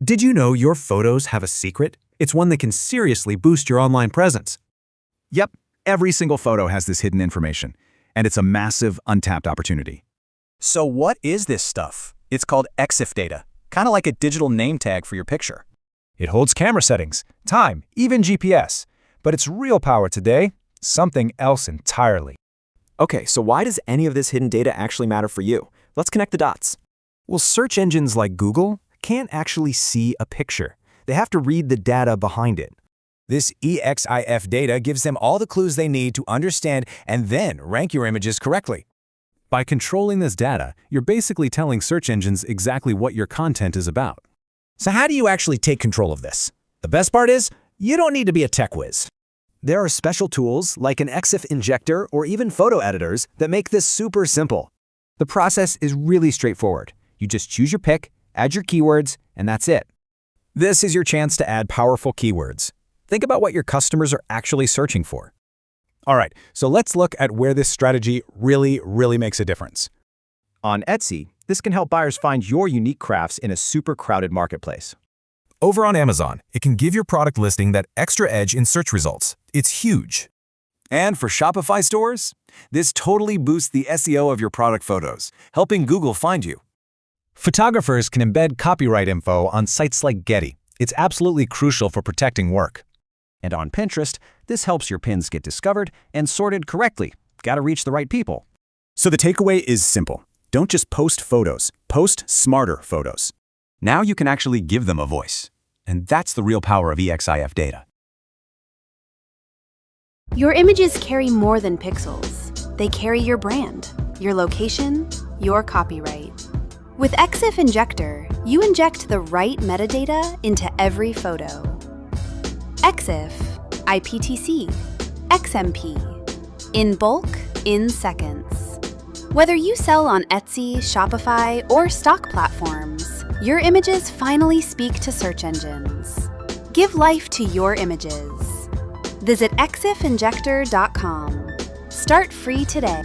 Did you know your photos have a secret? It's one that can seriously boost your online presence. Yep, every single photo has this hidden information, and it's a massive, untapped opportunity. So what is this stuff? It's called Exif data, kind of like a digital name tag for your picture. It holds camera settings, time, even GPS. But its real power today, something else entirely. Okay, so why does any of this hidden data actually matter for you? Let's connect the dots. Well, search engines like Google can't actually see a picture. They have to read the data behind it. This Exif data gives them all the clues they need to understand and then rank your images correctly. By controlling this data, you're basically telling search engines exactly what your content is about. So how do you actually take control of this? The best part is, you don't need to be a tech whiz. There are special tools like an Exif Injector or even photo editors that make this super simple. The process is really straightforward. You just choose your pick, add your keywords, and that's it. This is your chance to add powerful keywords. Think about what your customers are actually searching for. All right, so let's look at where this strategy really makes a difference. On Etsy, this can help buyers find your unique crafts in a super crowded marketplace. Over on Amazon, it can give your product listing that extra edge in search results. It's huge. And for Shopify stores, this totally boosts the SEO of your product photos, helping Google find you. Photographers can embed copyright info on sites like Getty. It's absolutely crucial for protecting work. And on Pinterest, this helps your pins get discovered and sorted correctly. Gotta reach the right people. So the takeaway is simple. Don't just post photos, post smarter photos. Now you can actually give them a voice. And that's the real power of Exif data. Your images carry more than pixels. They carry your brand, your location, your copyright. With Exif Injector, you inject the right metadata into every photo. Exif, IPTC, XMP. In bulk, in seconds. Whether you sell on Etsy, Shopify, or stock platforms, your images finally speak to search engines. Give life to your images. Visit exifinjector.com. Start free today.